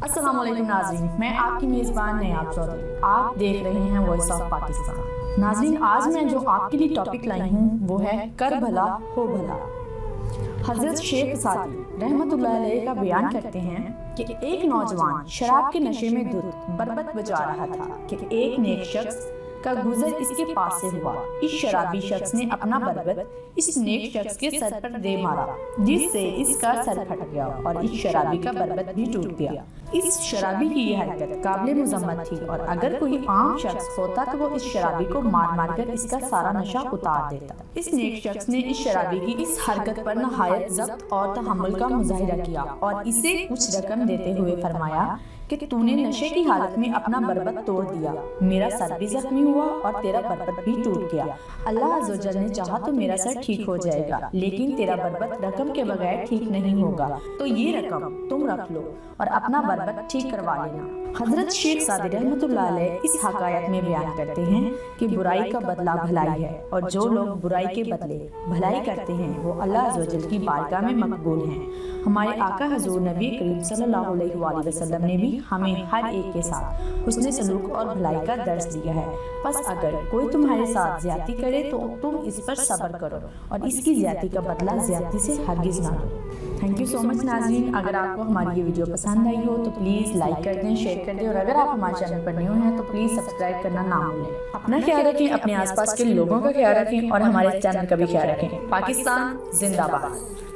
السلام علیکم ناظرین، میں آپ کی میزبان نیاب چودھری، آپ دیکھ رہے ہیں وائس آف پاکستان۔ ناظرین، آج میں جو آپ کے لیے ٹاپک لائی ہوں وہ ہے کر بھلا ہو بھلا۔ حضرت شیخ سعدی رحمت اللہ علیہ کا بیان کرتے ہیں کہ ایک نوجوان شراب کے نشے میں دھت بربت بجا رہا تھا کہ ایک نیک شخص کا گزر اس کے پاس سے ہوا۔ اس شرابی شخص نے اپنا بربت اس نیک شخص کے سر پر دے مارا، جس سے اس کا سر پھٹ گیا اور اس شرابی کا بربت بھی ٹوٹ گیا۔ اس شرابی کی یہ حرکت قابل مذمت تھی، اور اگر کوئی عام شخص ہوتا تو وہ اس شرابی کو مار مار کر اس کا سارا نشہ اتار دیتا۔ اس نیک شخص نے اس شرابی کی اس حرکت پر نہایت ضبط اور تحمل کا مظاہرہ کیا اور اسے کچھ رقم دیتے ہوئے فرمایا کہ تو نے نشے کی حالت میں اپنا بربت توڑ دیا، میرا سر بھی زخمی ہوا اور تیرا بربت بھی ٹوٹ گیا۔ اللہ عز و جل نے چاہا تو میرا سر ٹھیک ہو جائے گا، لیکن تیرا بربت رقم کے بغیر ٹھیک نہیں ہوگا، تو یہ رقم تم رکھ لو اور اپنا بربت ٹھیک کروا لینا۔ حضرت شیخ سعدی رحمت اللہ علیہ اس حکایت میں بیان کرتے ہیں کہ برائی کا بدلہ بھلائی ہے، اور جو لوگ برائی کے بدلے بھلائی کرتے ہیں وہ اللہ عز و جل کی بارگاہ میں مقبول ہیں۔ ہمارے آقا حضور نبی کریم صلی اللہ علیہ وآلہ وسلم نے بھی ہمیں ہر ایک کے ساتھ حسن سلوک اور بھلائی کا درس دیا ہے۔ پس اگر کوئی تمہارے ساتھ زیادتی کرے تو تم اس پر صبر کرو اور اس کی زیادتی کا بدلہ زیادتی سے ہرگز نہ لو۔ تھینک یو سو مچ ناظرین، اگر آپ کو ہماری یہ ویڈیو پسند آئی ہو تو پلیز لائک کر دیں، شیئر کر دیں، اور اگر آپ ہمارے چینل پر نیو ہیں تو پلیز سبسکرائب کرنا نہ بھولیں۔ اپنا خیال رکھیں، اپنے آس پاس کے لوگوں کا خیال رکھیں اور ہمارے چینل کا بھی خیال رکھیں۔ پاکستان زندہ باد۔